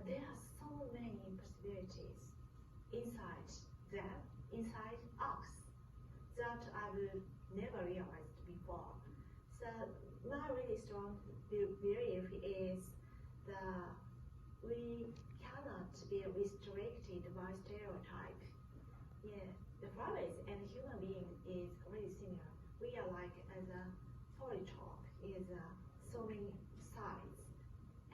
there are so many possibilities inside them, inside us, that I've never realized before. So my really strong belief is that we cannot be restricted by stereotype. Yeah, the flowers and human being is really similar. We are like as a polytrope, is so many sides,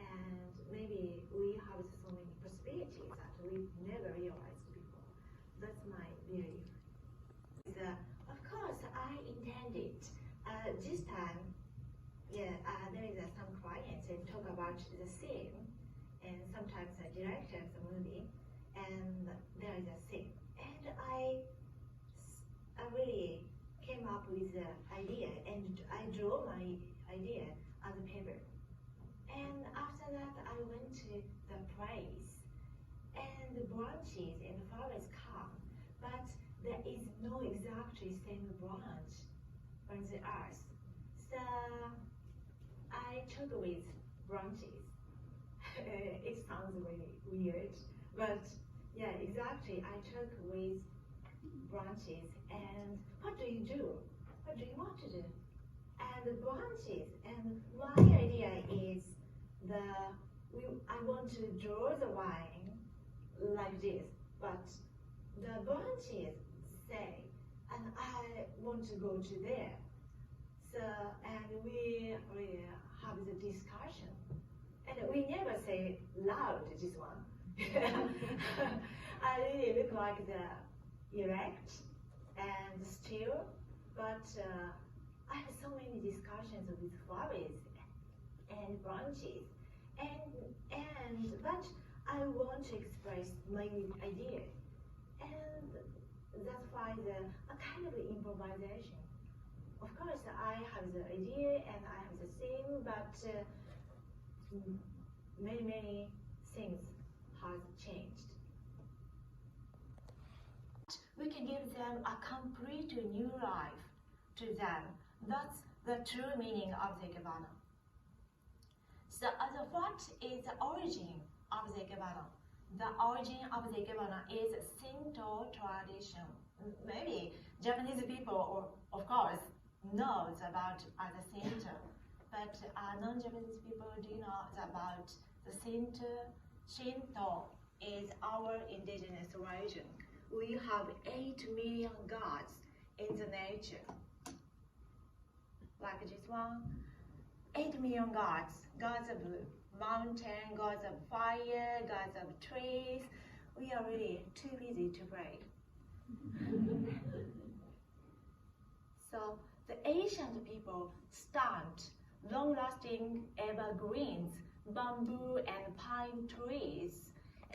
and maybe we have so many possibilities that we never realized before. That's my belief. Of course, I intended this time. Yeah, there is some clients and talk about the scene, and sometimes the director of the movie, and there is a scene, and I really came up with the idea, and I drew my idea on the paper. And after that, I went to the place, and the branches and the flowers come, but there is no exactly same branch on the earth. So I took with branches. It sounds really weird, but yeah, exactly. I took with branches, and what do you do? What do you want to do? And the branches, and my idea is I want to draw the line like this, but the branches say, and I want to go to there. So, and we have the discussion, and we never say loud this one. I really look like the erect and still, but I have so many discussions with flowers and branches, but I want to express my idea, and that's why a kind of improvisation. Of course, I have the idea and I have the theme, but many things has changed. We can give them a complete new life to them. That's the true meaning of the Ikebana. So, what is the origin of the Ikebana? The origin of the Ikebana is Shinto tradition. Maybe Japanese people, of course, knows about the Shinto, but non-Japanese people do not about the Shinto. Shinto is our indigenous religion. We have 8 million gods in the nature. Like this one, 8 million gods. Gods of mountain, gods of fire, gods of trees. We are really too busy to pray. So the ancient people stunned long-lasting evergreens, bamboo and pine trees,